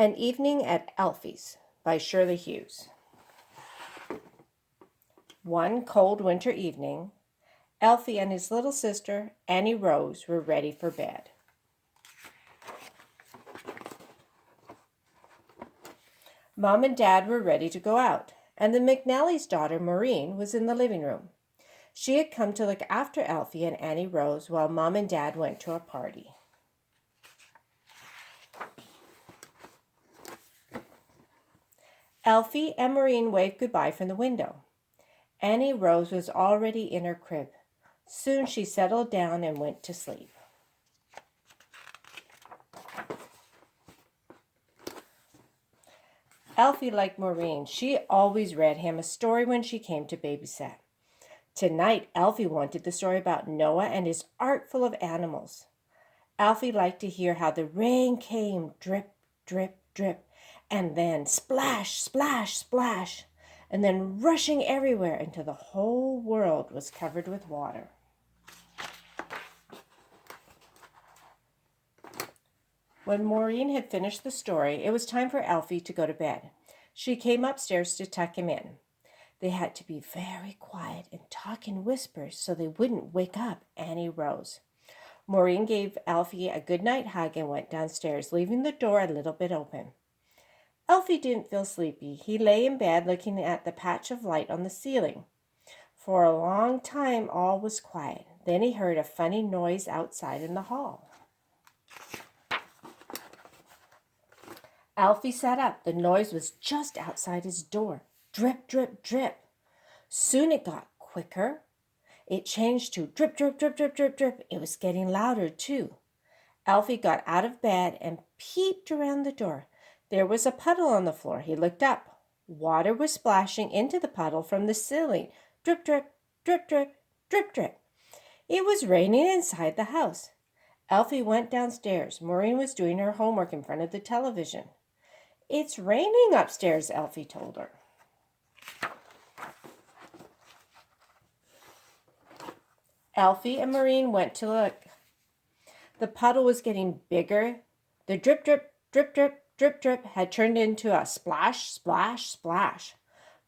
An Evening at Alfie's by Shirley Hughes. One cold winter evening, Alfie and his little sister, Annie Rose, were ready for bed. Mom and Dad were ready to go out, and the McNally's daughter, Maureen, was in the living room. She had come to look after Alfie and Annie Rose while Mom and Dad went to a party. Alfie and Maureen waved goodbye from the window. Annie Rose was already in her crib. Soon she settled down and went to sleep. Alfie liked Maureen. She always read him a story when she came to babysit. Tonight, Alfie wanted the story about Noah and his ark full of animals. Alfie liked to hear how the rain came, drip, drip, drip, and then splash, splash, splash, and then rushing everywhere until the whole world was covered with water. When Maureen had finished the story, it was time for Alfie to go to bed. She came upstairs to tuck him in. They had to be very quiet and talk in whispers so they wouldn't wake up Annie Rose. Maureen gave Alfie a good-night hug and went downstairs, leaving the door a little bit open. Alfie didn't feel sleepy. He lay in bed looking at the patch of light on the ceiling. For a long time, all was quiet. Then he heard a funny noise outside in the hall. Alfie sat up. The noise was just outside his door. Drip, drip, drip. Soon it got quicker. It changed to drip, drip, drip, drip, drip, drip. It was getting louder, too. Alfie got out of bed and peeped around the door. There was a puddle on the floor. He looked up. Water was splashing into the puddle from the ceiling. Drip, drip, drip, drip, drip, drip. It was raining inside the house. Alfie went downstairs. Maureen was doing her homework in front of the television. "It's raining upstairs," Alfie told her. Alfie and Maureen went to look. The puddle was getting bigger. The drip, drip, drip, drip, drip, drip had turned into a splash, splash, splash.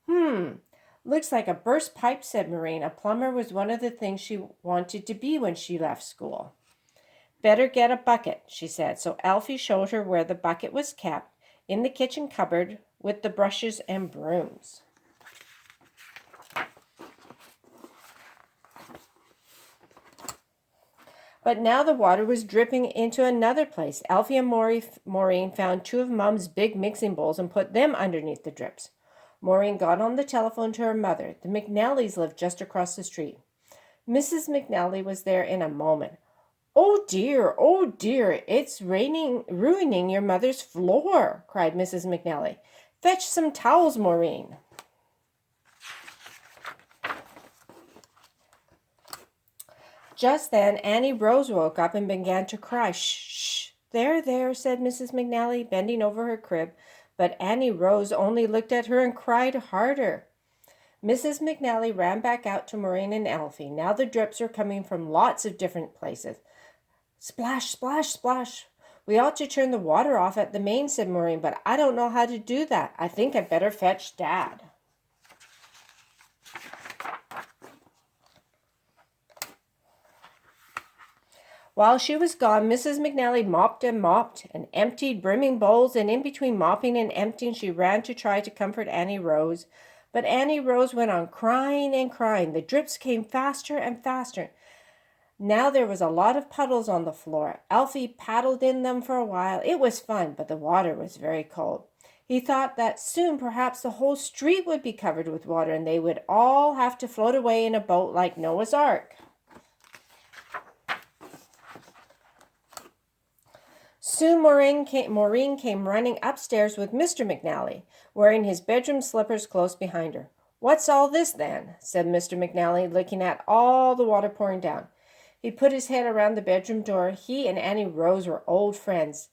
Looks like a burst pipe," said Maureen. "A plumber was one of the things she wanted to be when she left school." "Better get a bucket," she said. So Alfie showed her where the bucket was kept, in the kitchen cupboard with the brushes and brooms. But now the water was dripping into another place. Alfie and Maureen found two of Mom's big mixing bowls and put them underneath the drips. Maureen got on the telephone to her mother. The McNallys lived just across the street. Mrs. McNally was there in a moment. Oh dear, it's raining, ruining your mother's floor," cried Mrs. McNally. "Fetch some towels, Maureen." Just then, Annie Rose woke up and began to cry. "Shh, there," said Mrs. McNally, bending over her crib. But Annie Rose only looked at her and cried harder. Mrs. McNally ran back out to Maureen and Alfie. Now the drips were coming from lots of different places. "Splash, splash, splash. We ought to turn the water off at the main," said Maureen, "but I don't know how to do that. I think I'd better fetch Dad." While she was gone, Mrs. McNally mopped and emptied brimming bowls, and in between mopping and emptying, she ran to try to comfort Annie Rose. But Annie Rose went on crying and crying. The drips came faster and faster. Now there was a lot of puddles on the floor. Alfie paddled in them for a while. It was fun, but the water was very cold. He thought that soon perhaps the whole street would be covered with water, and they would all have to float away in a boat like Noah's Ark. Soon Maureen came running upstairs with Mr. McNally, wearing his bedroom slippers close behind her. "What's all this, then?" said Mr. McNally, looking at all the water pouring down. He put his head around the bedroom door. He and Annie Rose were old friends.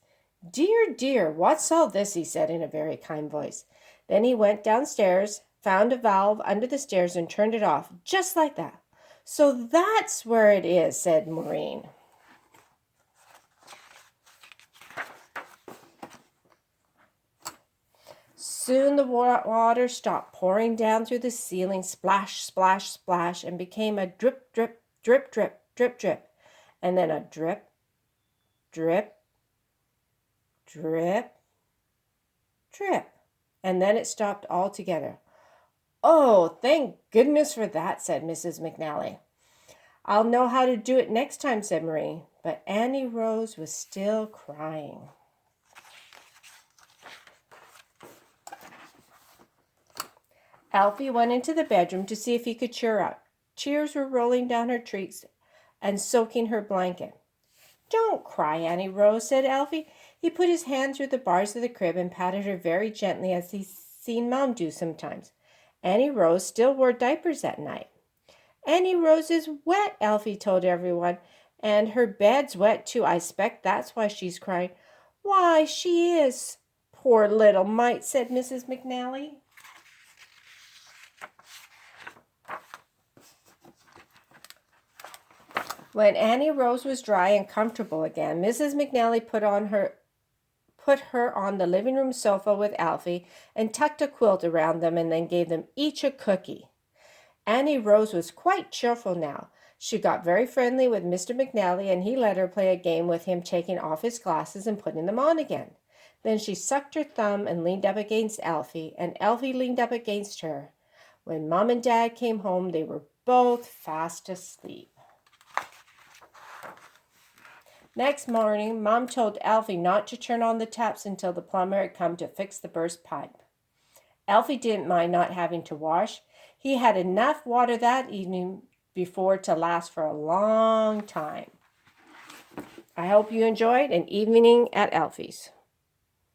Dear, what's all this?" he said in a very kind voice. Then he went downstairs, found a valve under the stairs, and turned it off, just like that. "So that's where it is," said Maureen. Soon the water stopped pouring down through the ceiling, splash, splash, splash, and became a drip, drip, drip, drip, drip, drip, and then a drip, drip, drip, drip, and then it stopped altogether. "Oh, thank goodness for that," said Mrs. McNally. "I'll know how to do it next time," said Marie, but Annie Rose was still crying. Alfie went into the bedroom to see if he could cheer up. Tears were rolling down her cheeks and soaking her blanket. "Don't cry, Annie Rose," said Alfie. He put his hand through the bars of the crib and patted her very gently, as he'd seen Mom do sometimes. Annie Rose still wore diapers at night. "Annie Rose is wet," Alfie told everyone, "and her bed's wet too. I expect that's why she's crying." "Why, she is, poor little mite," said Mrs. McNally. When Annie Rose was dry and comfortable again, Mrs. McNally put her on the living room sofa with Alfie and tucked a quilt around them, and then gave them each a cookie. Annie Rose was quite cheerful now. She got very friendly with Mr. McNally, and he let her play a game with him, taking off his glasses and putting them on again. Then she sucked her thumb and leaned up against Alfie, and Alfie leaned up against her. When Mom and Dad came home, they were both fast asleep. Next morning, Mom told Alfie not to turn on the taps until the plumber had come to fix the burst pipe. Alfie didn't mind not having to wash. He had enough water that evening before to last for a long time. I hope you enjoyed an evening at Alfie's.